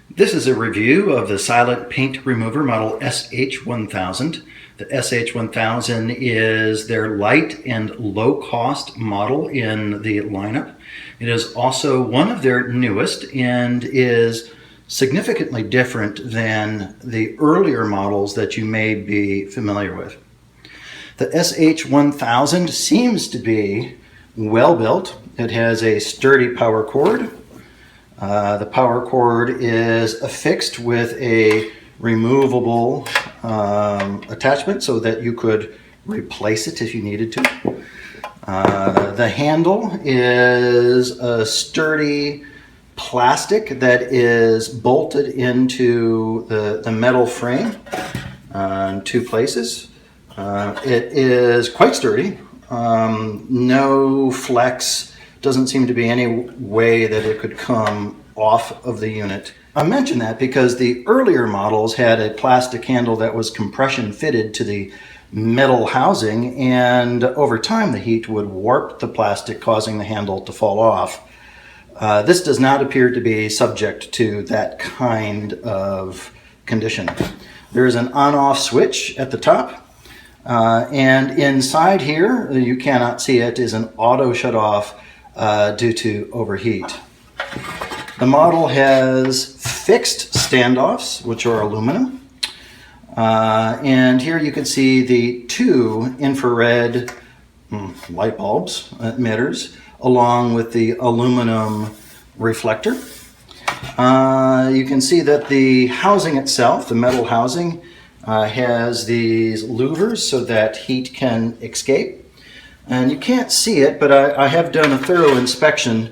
This is a review of the Silent Paint Remover model SH1000. The SH1000 is their light and low-cost model in the lineup. It is also one of their newest and is significantly different than the earlier models that you may be familiar with. The SH1000 seems to be well built. It has a sturdy power cord. The power cord is affixed with a removable attachment so that you could replace it if you needed to. The handle is a sturdy plastic that is bolted into the metal frame in two places. It is quite sturdy. No flex. Doesn't seem to be any way that it could come off of the unit. I mention that because the earlier models had a plastic handle that was compression fitted to the metal housing, and over time the heat would warp the plastic, causing the handle to fall off. This does not appear to be subject to that kind of condition. There is an on-off switch at the top, and inside here, you cannot see it, is an auto shut-off due to overheat. The model has fixed standoffs, which are aluminum. And here you can see the two infrared light bulbs, emitters, along with the aluminum reflector. You can see that the housing itself, the metal housing, has these louvers so that heat can escape. And you can't see it, but I have done a thorough inspection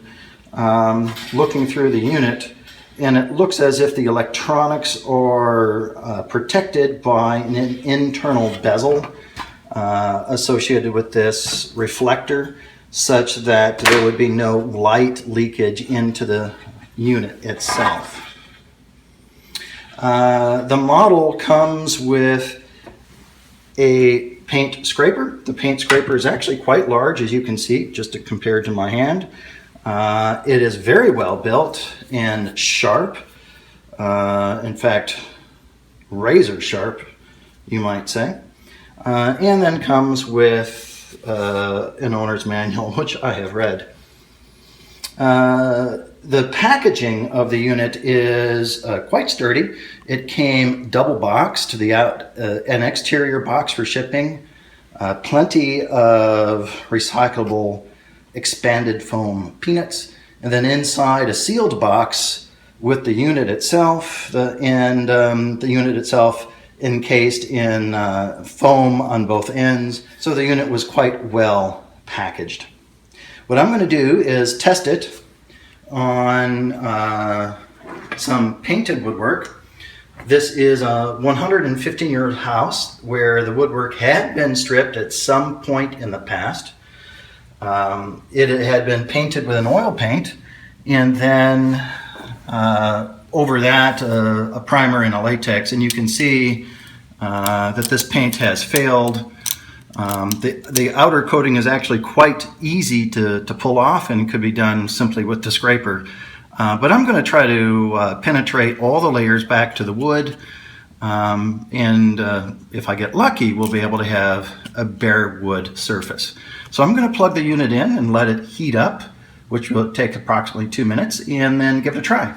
looking through the unit, and it looks as if the electronics are protected by an internal bezel associated with this reflector, such that there would be no light leakage into the unit itself. The model comes with a paint scraper. The paint scraper is actually quite large, as you can see, just compared to my hand. It is very well built and sharp. In fact, razor sharp, you might say. And then comes with an owner's manual, which I have read. The packaging of the unit is quite sturdy. It came double boxed, an exterior box for shipping, plenty of recyclable expanded foam peanuts, and then inside a sealed box with the unit itself, the unit itself encased in foam on both ends. So the unit was quite well packaged. What I'm going to do is test it on some painted woodwork. This is a 115-year-old house where the woodwork had been stripped at some point in the past. It had been painted with an oil paint, and then over that a primer and a latex, and you can see that this paint has failed. The outer coating is actually quite easy to pull off and could be done simply with the scraper. But I'm going to try to penetrate all the layers back to the wood, and if I get lucky, we'll be able to have a bare wood surface. So I'm going to plug the unit in and let it heat up, which will take approximately 2 minutes, and then give it a try.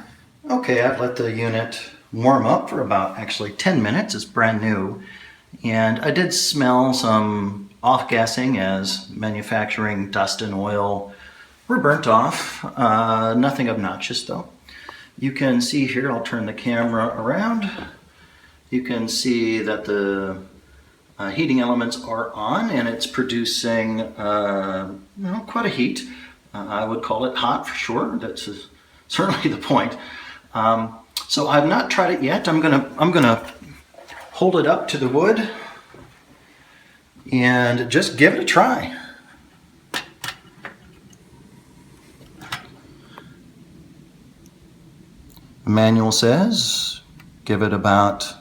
Okay, I've let the unit warm up for about actually 10 minutes. It's brand new. And I did smell some off-gassing as manufacturing dust and oil were burnt off. Nothing obnoxious though. You can see here, I'll turn the camera around. You can see that the heating elements are on, and it's producing quite a heat. I would call it hot for sure. That's certainly the point. So I've not tried it yet. I'm gonna hold it up to the wood and just give it a try. The manual says give it about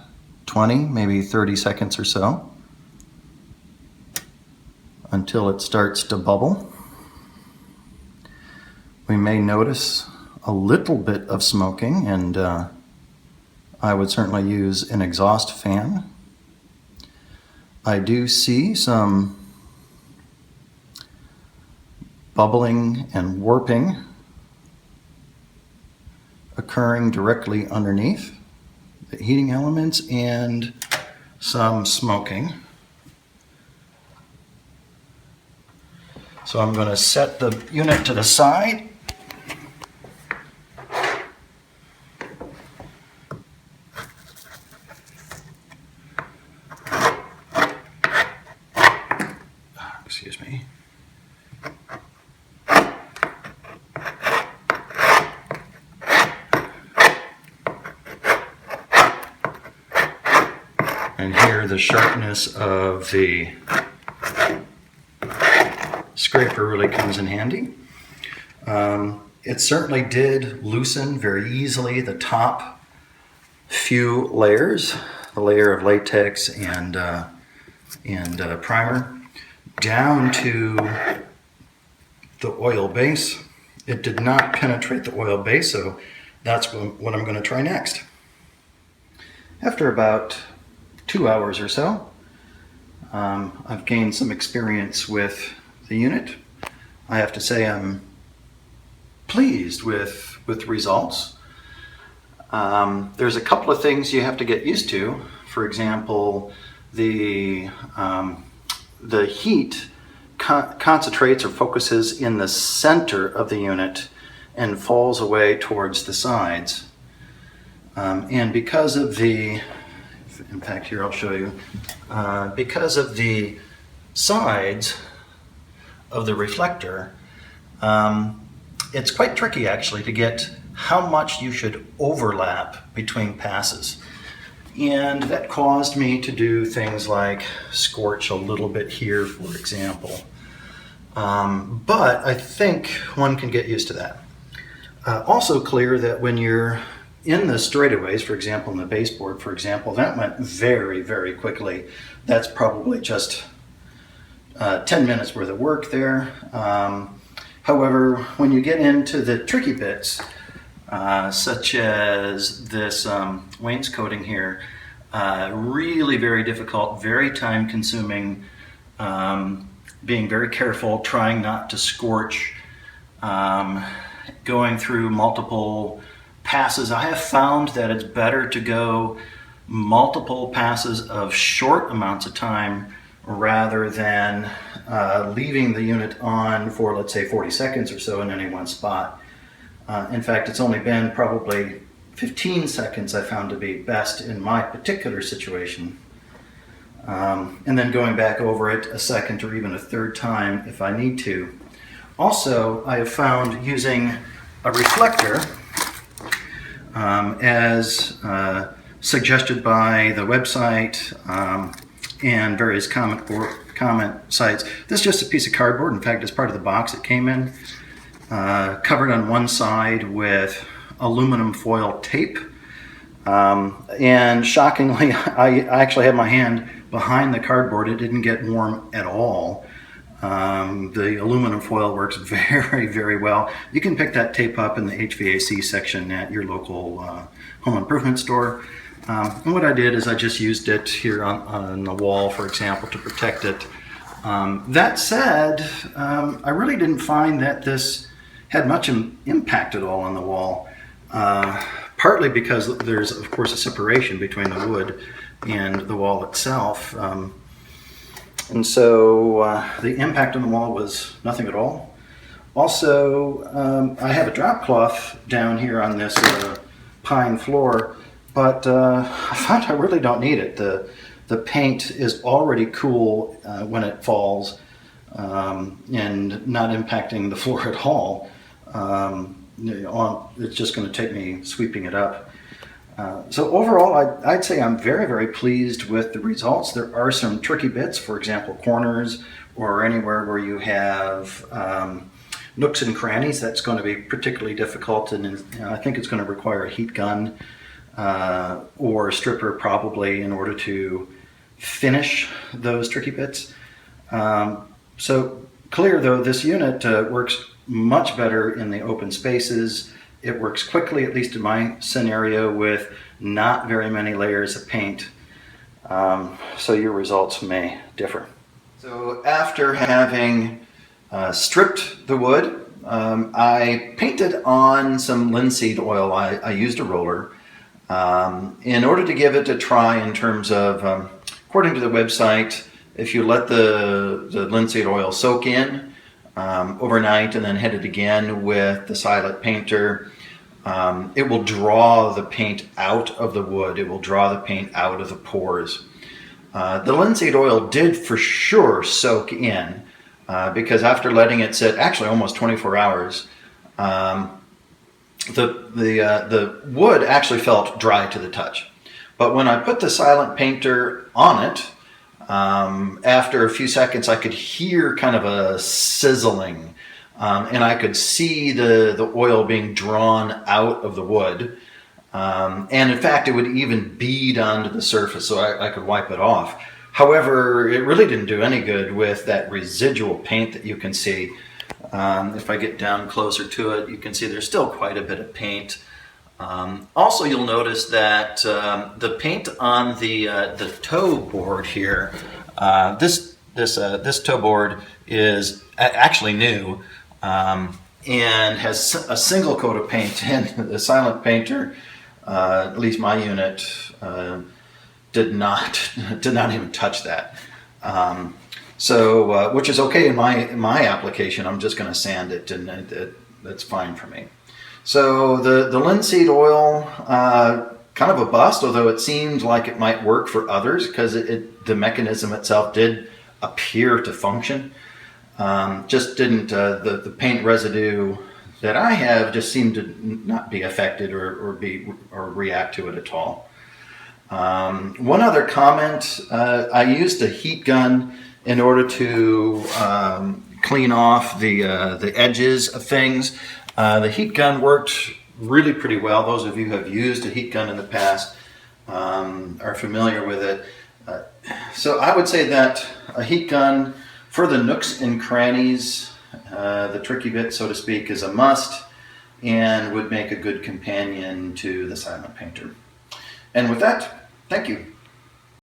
20, maybe 30 seconds or so until it starts to bubble. We may notice a little bit of smoking, and I would certainly use an exhaust fan. I do see some bubbling and warping occurring directly underneath the heating elements, and some smoking. So I'm going to set the unit to the side. Excuse me. And here the sharpness of the scraper really comes in handy. It certainly did loosen very easily the top few layers, the layer of latex and primer, down to the oil base. It did not penetrate the oil base, so that's what I'm going to try next. After about 2 hours or so, I've gained some experience with the unit. I have to say I'm pleased with the results. There's a couple of things you have to get used to. For example, the heat concentrates or focuses in the center of the unit and falls away towards the sides. And because of the, in fact here I'll show you, because of the sides of the reflector, it's quite tricky actually to get how much you should overlap between passes. And that caused me to do things like scorch a little bit here, for example. But I think one can get used to that. Also clear that when you're in the straightaways, for example, in the baseboard, for example, that went very, very quickly. That's probably just 10 minutes worth of work there. However, when you get into the tricky bits, such as this wainscoting here, really very difficult, very time consuming, being very careful, trying not to scorch, going through multiple passes. I have found that it's better to go multiple passes of short amounts of time rather than leaving the unit on for, let's say, 40 seconds or so in any one spot. In fact, it's only been probably 15 seconds I found to be best in my particular situation. And then going back over it a second or even a third time if I need to. Also, I have found using a reflector, as suggested by the website and various comment sites. This is just a piece of cardboard. In fact, it's part of the box it came in, covered on one side with aluminum foil tape. And shockingly, I actually had my hand behind the cardboard. It didn't get warm at all. The aluminum foil works very, very well. You can pick that tape up in the HVAC section at your local home improvement store. And what I did is I just used it here on the wall, for example, to protect it. That said, I really didn't find that this had much impact at all on the wall. Partly because there's, of course, a separation between the wood and the wall itself. And so the impact on the wall was nothing at all. Also, I have a drop cloth down here on this pine floor, but I found I really don't need it. The paint is already cool when it falls and not impacting the floor at all. It's just going to take me sweeping it up. So overall, I'd say I'm very, very pleased with the results. There are some tricky bits, for example, corners or anywhere where you have nooks and crannies. That's going to be particularly difficult, and I think it's going to require a heat gun or a stripper probably in order to finish those tricky bits. So clear though, this unit works much better in the open spaces. It works quickly, at least in my scenario, with not very many layers of paint. So your results may differ. So after having stripped the wood, I painted on some linseed oil. I used a roller in order to give it a try in terms of, according to the website, if you let the linseed oil soak in overnight and then hit it again with the silent painter, it will draw the paint out of the wood. It will draw the paint out of the pores. The linseed oil did for sure soak in because after letting it sit, actually almost 24 hours, the wood actually felt dry to the touch. But when I put the silent painter on it, after a few seconds I could hear kind of a sizzling, and I could see the oil being drawn out of the wood. And in fact, it would even bead onto the surface, so I could wipe it off. However, it really didn't do any good with that residual paint that you can see. If I get down closer to it, you can see there's still quite a bit of paint. Also, you'll notice that the paint on the toe board here, this toe board is actually new and has a single coat of paint, and the silent painter, at least my unit, did not even touch that. Which is okay in my application. I'm just going to sand it, and that's fine for me. So the linseed oil, kind of a bust, although it seemed like it might work for others because the mechanism itself did appear to function. Just didn't, the paint residue that I have just seemed to not be affected or react to it at all. One other comment, I used a heat gun in order to clean off the edges of things. The heat gun worked really pretty well. Those of you who have used a heat gun in the past are familiar with it. So I would say that a heat gun for the nooks and crannies, the tricky bit, so to speak, is a must and would make a good companion to the silent painter. And with that, thank you.